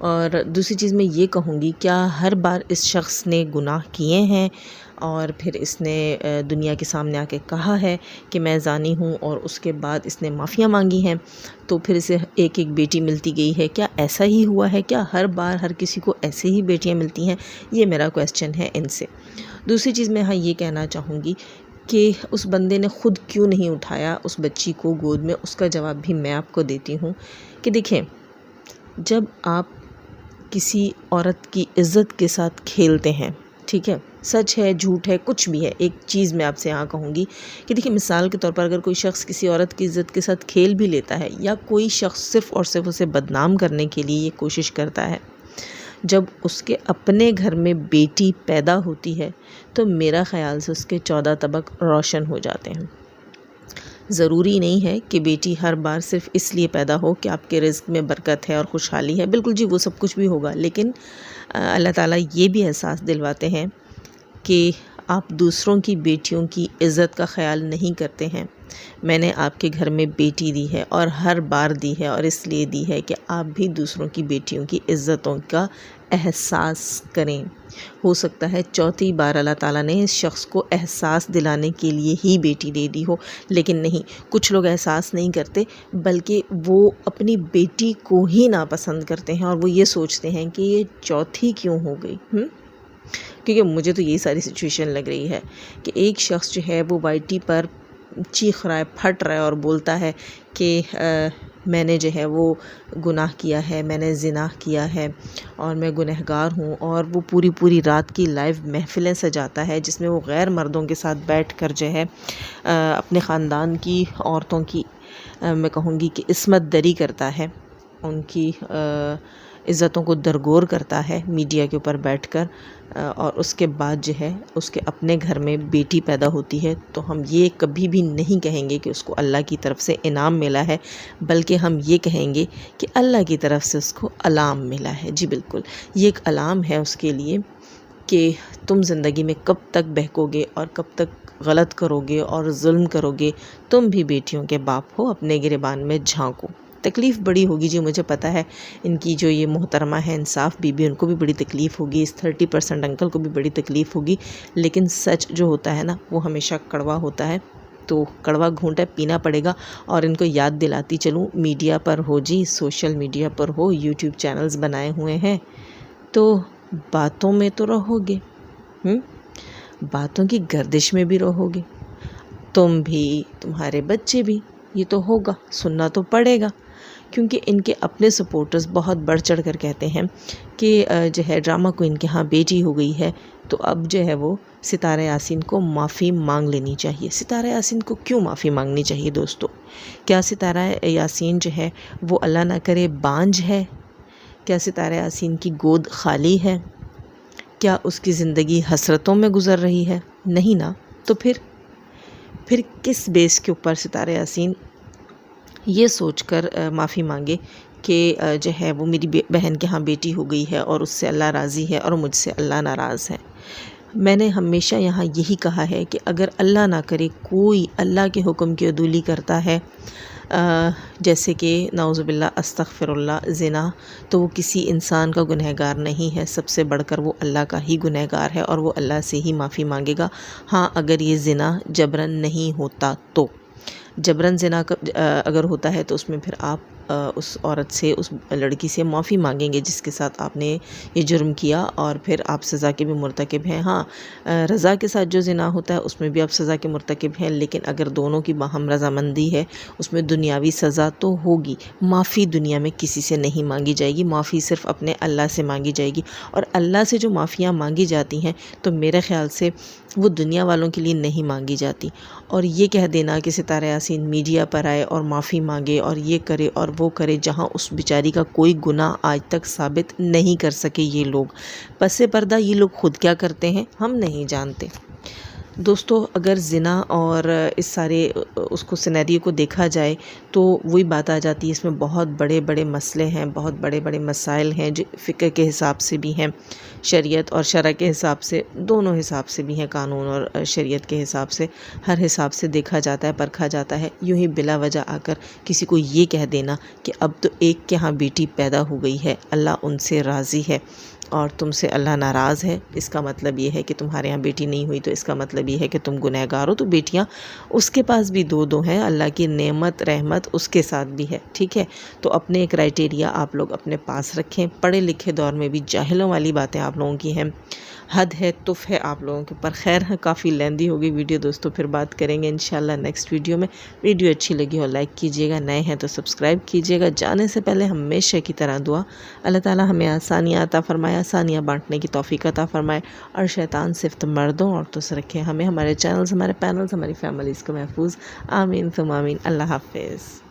اور دوسری چیز میں یہ کہوں گی، کیا ہر بار اس شخص نے گناہ کیے ہیں اور پھر اس نے دنیا کے سامنے آ کے کہا ہے کہ میں زانی ہوں، اور اس کے بعد اس نے معافیاں مانگی ہیں تو پھر اسے ایک ایک بیٹی ملتی گئی ہے؟ کیا ایسا ہی ہوا ہے؟ کیا ہر بار ہر کسی کو ایسے ہی بیٹیاں ملتی ہیں؟ یہ میرا کویسچن ہے ان سے۔ دوسری چیز میں یہ کہنا چاہوں گی کہ اس بندے نے خود کیوں نہیں اٹھایا اس بچی کو گود میں؟ اس کا جواب بھی میں آپ کو دیتی ہوں کہ دیکھیں، جب آپ کسی عورت کی عزت کے ساتھ کھیلتے ہیں، ٹھیک ہے، سچ ہے جھوٹ ہے کچھ بھی ہے، ایک چیز میں آپ سے یہاں کہوں گی کہ دیکھیں، مثال کے طور پر اگر کوئی شخص کسی عورت کی عزت کے ساتھ کھیل بھی لیتا ہے، یا کوئی شخص صرف اور صرف اسے بدنام کرنے کے لیے یہ کوشش کرتا ہے، جب اس کے اپنے گھر میں بیٹی پیدا ہوتی ہے تو میرا خیال سے اس کے 14 طبق روشن ہو جاتے ہیں۔ ضروری نہیں ہے کہ بیٹی ہر بار صرف اس لیے پیدا ہو کہ آپ کے رزق میں برکت ہے اور خوشحالی ہے، بالکل جی وہ سب کچھ بھی ہوگا، لیکن اللہ تعالیٰ یہ بھی احساس دلواتے ہیں کہ آپ دوسروں کی بیٹیوں کی عزت کا خیال نہیں کرتے ہیں۔ میں نے آپ کے گھر میں بیٹی دی ہے اور ہر بار دی ہے، اور اس لیے دی ہے کہ آپ بھی دوسروں کی بیٹیوں کی عزتوں کا احساس کریں۔ ہو سکتا ہے چوتھی بار اللہ تعالیٰ نے اس شخص کو احساس دلانے کے لیے ہی بیٹی دے دی ہو، لیکن نہیں، کچھ لوگ احساس نہیں کرتے بلکہ وہ اپنی بیٹی کو ہی ناپسند کرتے ہیں، اور وہ یہ سوچتے ہیں کہ یہ چوتھی کیوں ہو گئی۔ کیونکہ مجھے تو یہی ساری سچویشن لگ رہی ہے کہ ایک شخص جو ہے وہ وائی ٹی پر چیخ رہا ہے، پھٹ رہا ہے اور بولتا ہے کہ میں نے جو ہے وہ گناہ کیا ہے، میں نے زنا کیا ہے اور میں گنہگار ہوں، اور وہ پوری رات کی لائیو محفلیں سجاتا ہے جس میں وہ غیر مردوں کے ساتھ بیٹھ کر جو ہے اپنے خاندان کی عورتوں کی میں کہوں گی کہ عصمت دری کرتا ہے، ان کی عزتوں کو درگور کرتا ہے میڈیا کے اوپر بیٹھ کر، اور اس کے بعد جو ہے اس کے اپنے گھر میں بیٹی پیدا ہوتی ہے تو ہم یہ کبھی بھی نہیں کہیں گے کہ اس کو اللہ کی طرف سے انعام ملا ہے، بلکہ ہم یہ کہیں گے کہ اللہ کی طرف سے اس کو علام ملا ہے۔ جی بالکل، یہ ایک علام ہے اس کے لیے کہ تم زندگی میں کب تک بہکو گے اور کب تک غلط کرو گے اور ظلم کرو گے، تم بھی بیٹیوں کے باپ ہو، اپنے گریبان میں جھانکو۔ تکلیف بڑی ہوگی جی، مجھے پتہ ہے، ان کی جو یہ محترمہ ہے انصاف بی بی، ان کو بھی بڑی تکلیف ہوگی، اس 30% انکل کو بھی بڑی تکلیف ہوگی، لیکن سچ جو ہوتا ہے نا وہ ہمیشہ کڑوا ہوتا ہے، تو کڑوا گھونٹ ہے، پینا پڑے گا۔ اور ان کو یاد دلاتی چلوں، میڈیا پر ہو جی، سوشل میڈیا پر ہو، یوٹیوب چینلز بنائے ہوئے ہیں تو باتوں میں تو رہو گے، باتوں کی گردش میں بھی رہو گے، تم بھی تمہارے بچے بھی، یہ تو ہوگا، سننا تو پڑے گا، کیونکہ ان کے اپنے سپورٹرز بہت بڑھ چڑھ کر کہتے ہیں کہ جو ہے ڈرامہ کوئن کے ہاں بیٹی ہو گئی ہے تو اب جو ہے وہ ستارہ یاسین کو معافی مانگ لینی چاہیے۔ ستارہ یاسین کو کیوں معافی مانگنی چاہیے دوستو؟ کیا ستارہ یاسین جو ہے وہ اللہ نہ کرے بانجھ ہے؟ کیا ستارہ یاسین کی گود خالی ہے؟ کیا اس کی زندگی حسرتوں میں گزر رہی ہے؟ نہیں نا، تو پھر کس بیس کے اوپر ستارہ یاسین یہ سوچ کر معافی مانگے کہ جو ہے وہ میری بہن کے ہاں بیٹی ہو گئی ہے اور اس سے اللہ راضی ہے اور مجھ سے اللہ ناراض ہے؟ میں نے ہمیشہ یہاں یہی کہا ہے کہ اگر اللہ نہ کرے کوئی اللہ کے حکم کی عدولی کرتا ہے، جیسے کہ نعوذ باللہ استغفر اللہ زنا، تو وہ کسی انسان کا گنہگار نہیں ہے، سب سے بڑھ کر وہ اللہ کا ہی گنہگار ہے اور وہ اللہ سے ہی معافی مانگے گا۔ ہاں، اگر یہ زنا جبرن نہیں ہوتا تو، جبرن زنا اگر ہوتا ہے تو اس میں پھر آپ اس عورت سے، اس لڑکی سے معافی مانگیں گے جس کے ساتھ آپ نے یہ جرم کیا، اور پھر آپ سزا کے بھی مرتکب ہیں۔ ہاں، رضا کے ساتھ جو زنا ہوتا ہے اس میں بھی آپ سزا کے مرتکب ہیں، لیکن اگر دونوں کی باہم رضامندی ہے اس میں دنیاوی سزا تو ہوگی، معافی دنیا میں کسی سے نہیں مانگی جائے گی، معافی صرف اپنے اللہ سے مانگی جائے گی، اور اللہ سے جو معافیاں مانگی جاتی ہیں تو میرے خیال سے وہ دنیا والوں کے لیے نہیں مانگی جاتی۔ اور یہ کہہ دینا کہ ستارہ یاسین میڈیا پر آئے اور معافی مانگے اور یہ کرے اور وہ کرے، جہاں اس بیچاری کا کوئی گناہ آج تک ثابت نہیں کر سکے یہ لوگ، پس پردہ یہ لوگ خود کیا کرتے ہیں ہم نہیں جانتے۔ دوستو اگر زنا اور اس سارے اس کو سینیریو کو دیکھا جائے تو وہی بات آ جاتی ہے، اس میں بہت بڑے بڑے مسئلے ہیں، بہت بڑے بڑے مسائل ہیں جو فقہ کے حساب سے بھی ہیں، شریعت اور شرع کے حساب سے، دونوں حساب سے بھی ہیں، قانون اور شریعت کے حساب سے، ہر حساب سے دیکھا جاتا ہے، پرکھا جاتا ہے۔ یوں ہی بلا وجہ آ کر کسی کو یہ کہہ دینا کہ اب تو ایک کے ہاں بیٹی پیدا ہو گئی ہے، اللہ ان سے راضی ہے اور تم سے اللہ ناراض ہے، اس کا مطلب یہ ہے کہ تمہارے ہاں بیٹی نہیں ہوئی تو اس کا مطلب یہ ہے کہ تم گنہگار ہو۔ تو بیٹیاں اس کے پاس بھی دو ہیں، اللہ کی نعمت رحمت اس کے ساتھ بھی ہے، ٹھیک ہے؟ تو اپنے کرائٹیریا آپ لوگ اپنے پاس رکھیں۔ پڑھے لکھے دور میں بھی جاہلوں والی باتیں آپ لوگوں کی ہیں، حد ہے، تف ہے آپ لوگوں کے پر۔ خیر ہے، کافی لیندی ہوگی ویڈیو دوستو، پھر بات کریں گے انشاءاللہ نیکسٹ ویڈیو میں۔ ویڈیو اچھی لگی ہو لائک کیجیے گا، نئے ہیں تو سبسکرائب کیجیے گا۔ جانے سے پہلے ہمیشہ کی طرح دعا، اللہ تعالی ہمیں آسانیاں عطا فرمائے، آسانیاں بانٹنے کی توفیق عطا فرمائے، اور شیطان صرف مردوں عورتوں سے رکھے، ہمیں، ہمارے چینلز، ہمارے پینلز، ہماری فیملیز کو محفوظ۔ آمین ثم آمین۔ اللہ حافظ۔